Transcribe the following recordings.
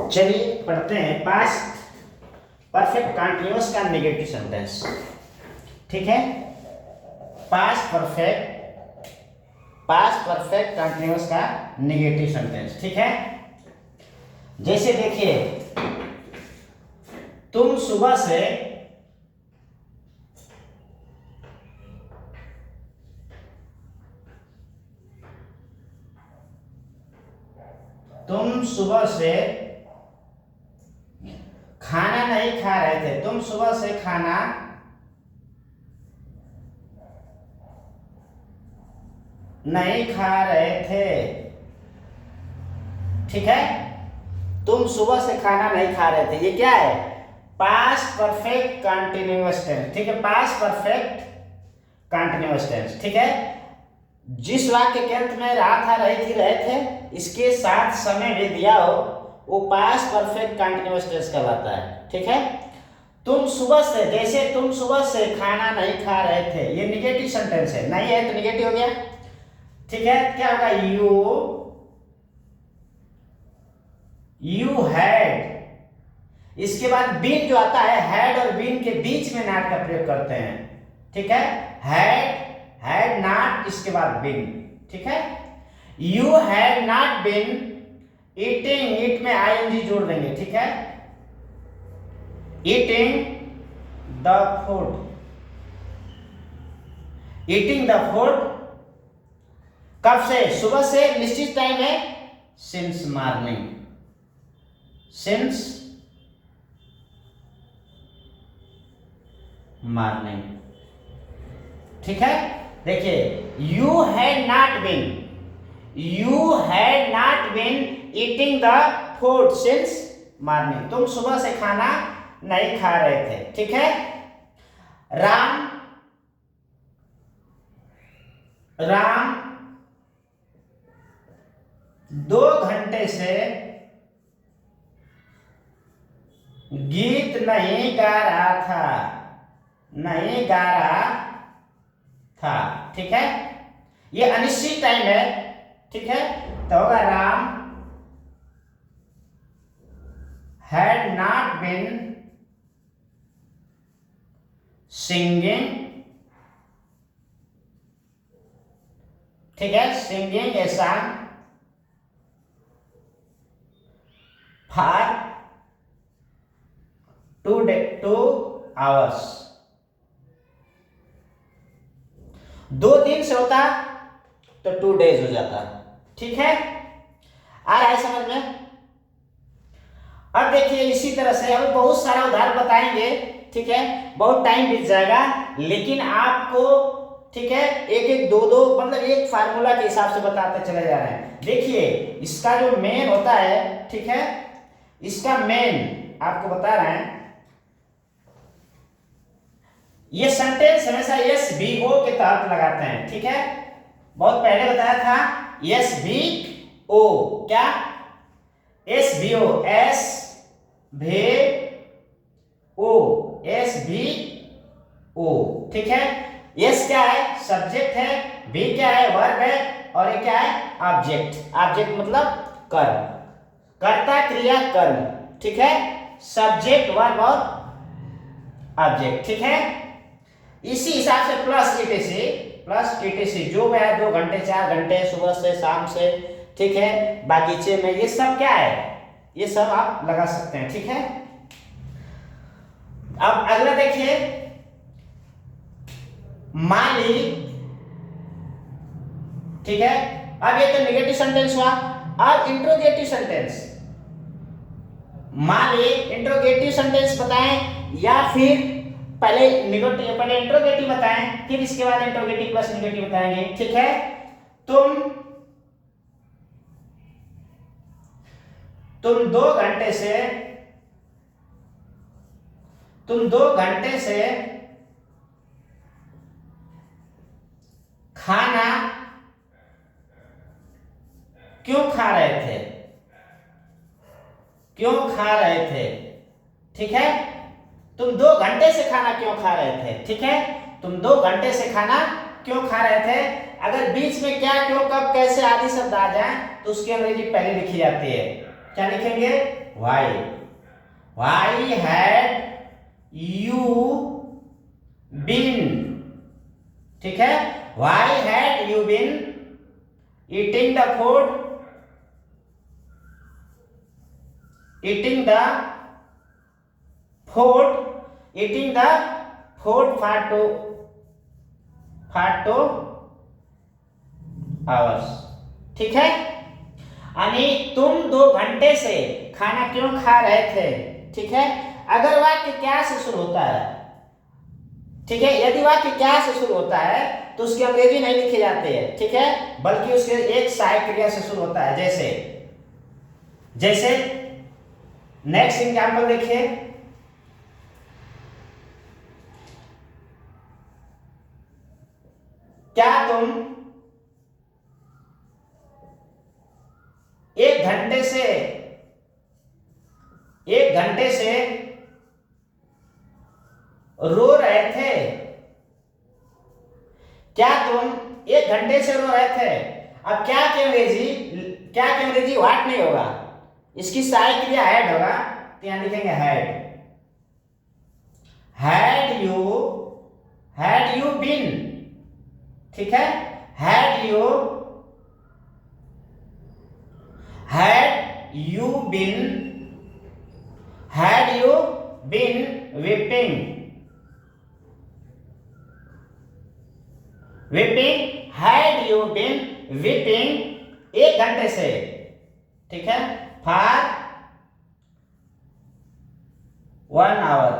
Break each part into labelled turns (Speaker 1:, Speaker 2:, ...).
Speaker 1: चलिए पढ़ते हैं पास्ट परफेक्ट कंटीन्यूअस का नेगेटिव सेंटेंस। ठीक है, पास्ट परफेक्ट कंटीन्यूअस का नेगेटिव सेंटेंस। ठीक है, जैसे देखिए तुम सुबह से खाना नहीं खा रहे थे। तुम सुबह से खाना नहीं खा रहे थे। ठीक है, तुम सुबह से खाना नहीं खा रहे थे, ये क्या है? Past perfect continuous tense. ठीक है, पास्ट परफेक्ट कंटीन्यूअस टेंस। ठीक है, जिस वाक्य के अंत में रहा था, रही थी, रहे थे, इसके साथ समय भी दिया हो वो पास्ट परफेक्ट कंटीन्यूअस टेंस कहलाता है। ठीक है, तुम सुबह से, जैसे तुम सुबह से खाना नहीं खा रहे थे, ये निगेटिव सेंटेंस है, नहीं है तो निगेटिव हो गया। ठीक है, क्या होगा? यू हैड, इसके बाद बीन जो आता है, हैड और बीन के बीच में नॉट का प्रयोग करते हैं। ठीक है, हैड नॉट, इसके बाद बीन। ठीक है, you had not been eating, eat में आईएनजी जोड़ देंगे। ठीक है, eating the food, eating the food कब से? सुबह से, निश्चित टाइम है, सिंस मॉर्निंग, सिंस मॉर्निंग। ठीक है, देखिए you had not been eating the food since morning, तुम सुबह से खाना नहीं खा रहे थे। ठीक है, राम 2 घंटे से गीत नहीं गा रहा था। ठीक है, ये अनिश्चित टाइम है। ठीक है, तो होगा Ram had not been singing. ठीक है, singing a song for 2 hours। 2 दिन से होता तो 2 days हो जाता। ठीक है, आ रहा है समझ में? अब देखिए इसी तरह से हम बहुत सारा उदाहरण बताएंगे। ठीक है, बहुत टाइम बीत जाएगा, लेकिन आपको ठीक है एक दो मतलब एक फार्मूला के हिसाब से बताते चले जा रहे हैं। देखिए इसका जो मेन होता है, ठीक है, इसका मेन आपको बता रहे हैं, ये सेंटेंस हमेशा एस बी ओ के तहत लगाते हैं। ठीक है, बहुत पहले बताया था एस बी ओ, क्या? एस बी ओ, एस भी ओ, एस भी ओ। ठीक है, एस क्या है? सब्जेक्ट है, बी क्या है? वर्ब है, और ये क्या है? ऑब्जेक्ट। ऑब्जेक्ट मतलब कर्म, कर्ता क्रिया कर्म। ठीक है, सब्जेक्ट वर्ब और ऑब्जेक्ट। ठीक है, इसी हिसाब से प्लस टीटीसी जो भी है 2 घंटे 4 घंटे, सुबह से शाम से। ठीक है, बागीचे में, ये सब क्या है? ये सब आप लगा सकते हैं। ठीक है, अब अगला देखिए, माली। ठीक है, अब ये तो नेगेटिव सेंटेंस हुआ। अब इंट्रोगेटिव सेंटेंस, माली इंट्रोगेटिव सेंटेंस बताएं या फिर पहले इंट्रोगेटिव बताएं, फिर इसके बाद इंट्रोगेटिव प्लस नेगेटिव बताएंगे। ठीक है, तुम 2 घंटे से खाना क्यों खा रहे थे? ठीक है, तुम 2 घंटे से खाना क्यों खा रहे थे? ठीक है, तुम 2 घंटे से खाना क्यों खा रहे थे? अगर बीच में क्या, क्यों, कब, कैसे आदि शब्द आ जाए तो उसकी अंग्रेजी पहले लिखी जाती है। क्या लिखेंगे? Why. Why had you been, ठीक है, why had you been eating the food, eating the food for 2 hours, ठीक है। यानी तुम 2 घंटे से खाना क्यों खा रहे थे, ठीक है। अगर वाक्य क्या से शुरू होता है, ठीक है, यदि वाक्य क्या से शुरू होता है तो उसकी अंग्रेजी नहीं लिखे जाते हैं, ठीक है, बल्कि उसके एक सहायक क्रिया से शुरू होता है। जैसे नेक्स्ट एग्जाम्पल देखिए, क्या तुम 1 घंटे से रो रहे थे? क्या तुम 1 घंटे से रो रहे थे? अब क्या की अंग्रेजी व्हाट नहीं होगा, इसकी सहायक क्रिया हैड होगा, तो यहां लिखेंगे हैड यू बीन, ठीक है, had you been weeping, had you been weeping 1 घंटे से, ठीक है, for 1 hour,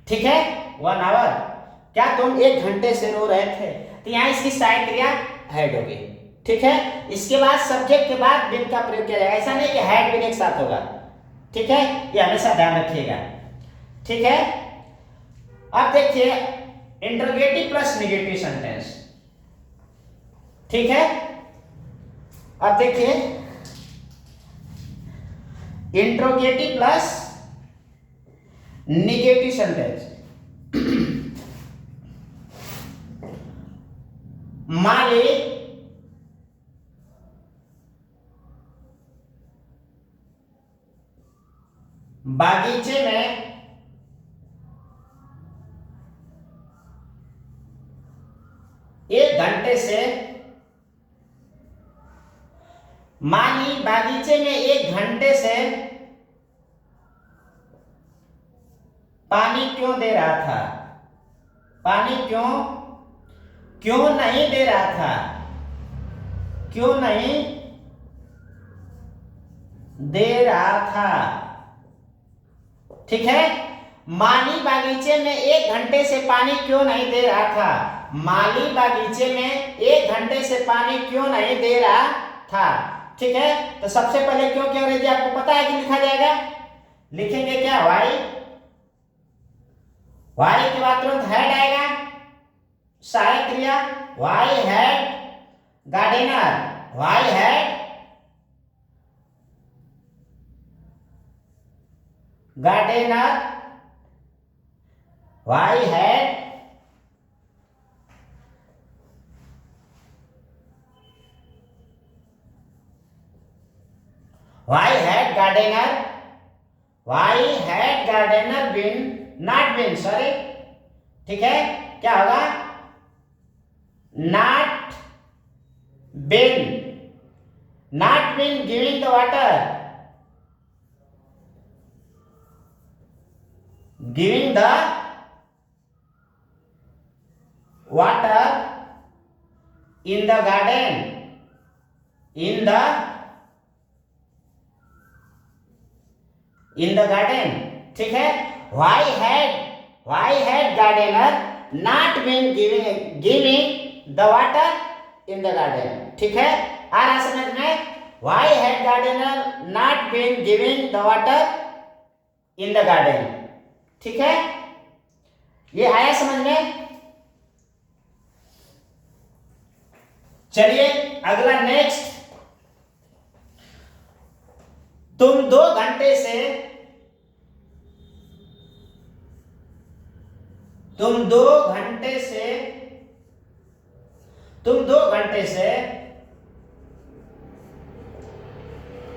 Speaker 1: ठीक है, 1 hour। क्या तुम 1 घंटे से रो रहे थे? तो यहां इसकी सहायक क्रिया हैड होगी, ठीक है। इसके बाद सब्जेक्ट के बाद बिन का प्रयोग किया जाएगा, ऐसा नहीं कि हैड बिन एक साथ होगा, ठीक है, ये हमेशा ध्यान रखिएगा, ठीक है। अब देखिए इंटरोगेटिव प्लस नेगेटिव सेंटेंस, ठीक है। अब देखिए इंटरोगेटिव प्लस नेगेटिव सेंटेंस। माली बागीचे में माली बागीचे में 1 घंटे से पानी क्यों दे रहा था? पानी क्यों नहीं दे रहा था? क्यों नहीं दे रहा था, ठीक है। माली बागीचे में 1 घंटे से पानी क्यों नहीं दे रहा था? माली बागीचे में 1 घंटे से पानी क्यों नहीं दे रहा था, ठीक है। तो सबसे पहले क्यों की अंग्रेजी आपको पता है कि लिखा जाएगा, लिखेंगे क्या? वाई के बाद तुरंत हैड आएगा, सहायक क्रिया why had gardener, why had gardener, why had gardener been not been, sorry, ठीक है, क्या होगा? Not been giving the water, giving the water in the garden, in the garden, ठीक है। Why had gardener not been giving the water in the garden, ठीक है। आ रहा समझ में? Why had gardener not been giving the water in the garden, ठीक है। ये आया समझ में? चलिए अगला नेक्स्ट, तुम 2 घंटे से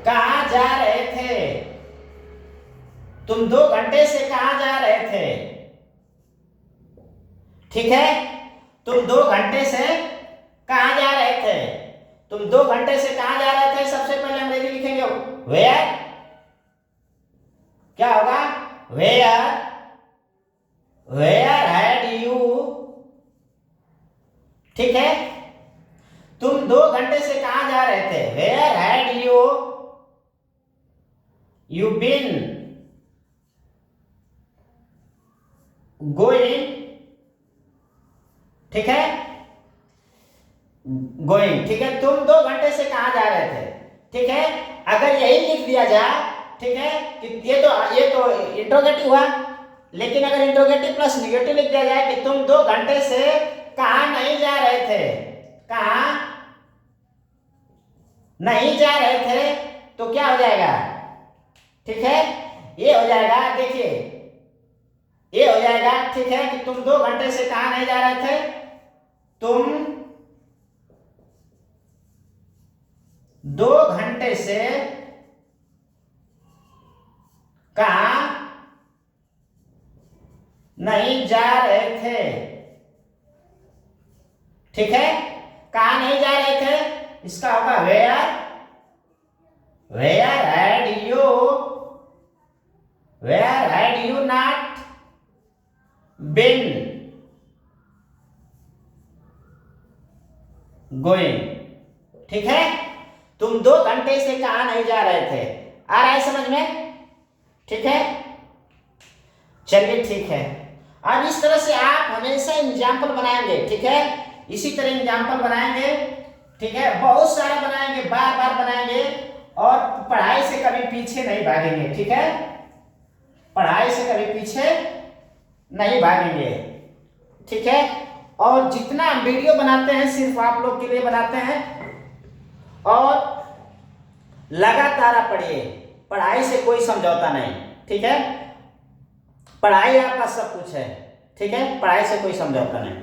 Speaker 1: कहाँ जा रहे थे? तुम 2 घंटे से कहाँ जा रहे थे? ठीक है, तुम 2 घंटे से कहाँ जा रहे थे? तुम 2 घंटे से कहाँ जा रहे थे? सबसे पहले अंग्रेजी लिखेंगे वेयर। क्या होगा? Where, where had you. ठीक है, तुम 2 घंटे से कहाँ जा रहे थे? Where had you been going. ठीक है, गोइंग। ठीक है, तुम 2 घंटे से कहाँ जा रहे थे? ठीक है, अगर यही लिख दिया जाए, ठीक है, कि ये तो इंट्रोगेटिव हुआ, लेकिन अगर इंट्रोगेटिव प्लस निगेटिव लिख दिया जाए कि तुम 2 घंटे से कहाँ नहीं जा रहे थे, कहाँ नहीं जा रहे थे, तो क्या हो जाएगा? ठीक है, ये हो जाएगा, देखिए ये हो जाएगा। ठीक है, कि तुम 2 घंटे से कहाँ नहीं जा रहे थे? तुम 2 घंटे से कहाँ नहीं जा रहे थे। ठीक है, कहाँ नहीं जा रहे थे, इसका होगा where, where had you not been going. ठीक है, तुम 2 घंटे से कहाँ नहीं जा रहे थे। आ रहा है समझ में? ठीक है, चलिए ठीक है। अब इस तरह से आप हमेशा एग्जाम्पल बनाएंगे। ठीक है, इसी तरह एग्जाम्पल बनाएंगे। ठीक है, बहुत सारा बनाएंगे, बार बार बनाएंगे, और पढ़ाई से कभी पीछे नहीं भागेंगे। ठीक है, पढ़ाई से कभी पीछे नहीं भागेंगे। ठीक है, और जितना वीडियो बनाते हैं सिर्फ आप लोग के लिए बनाते हैं, और लगातार पढ़िए, पढ़ाई से कोई समझौता नहीं। ठीक है, पढ़ाई आपका सब कुछ है। ठीक है, पढ़ाई से कोई समझौता नहीं।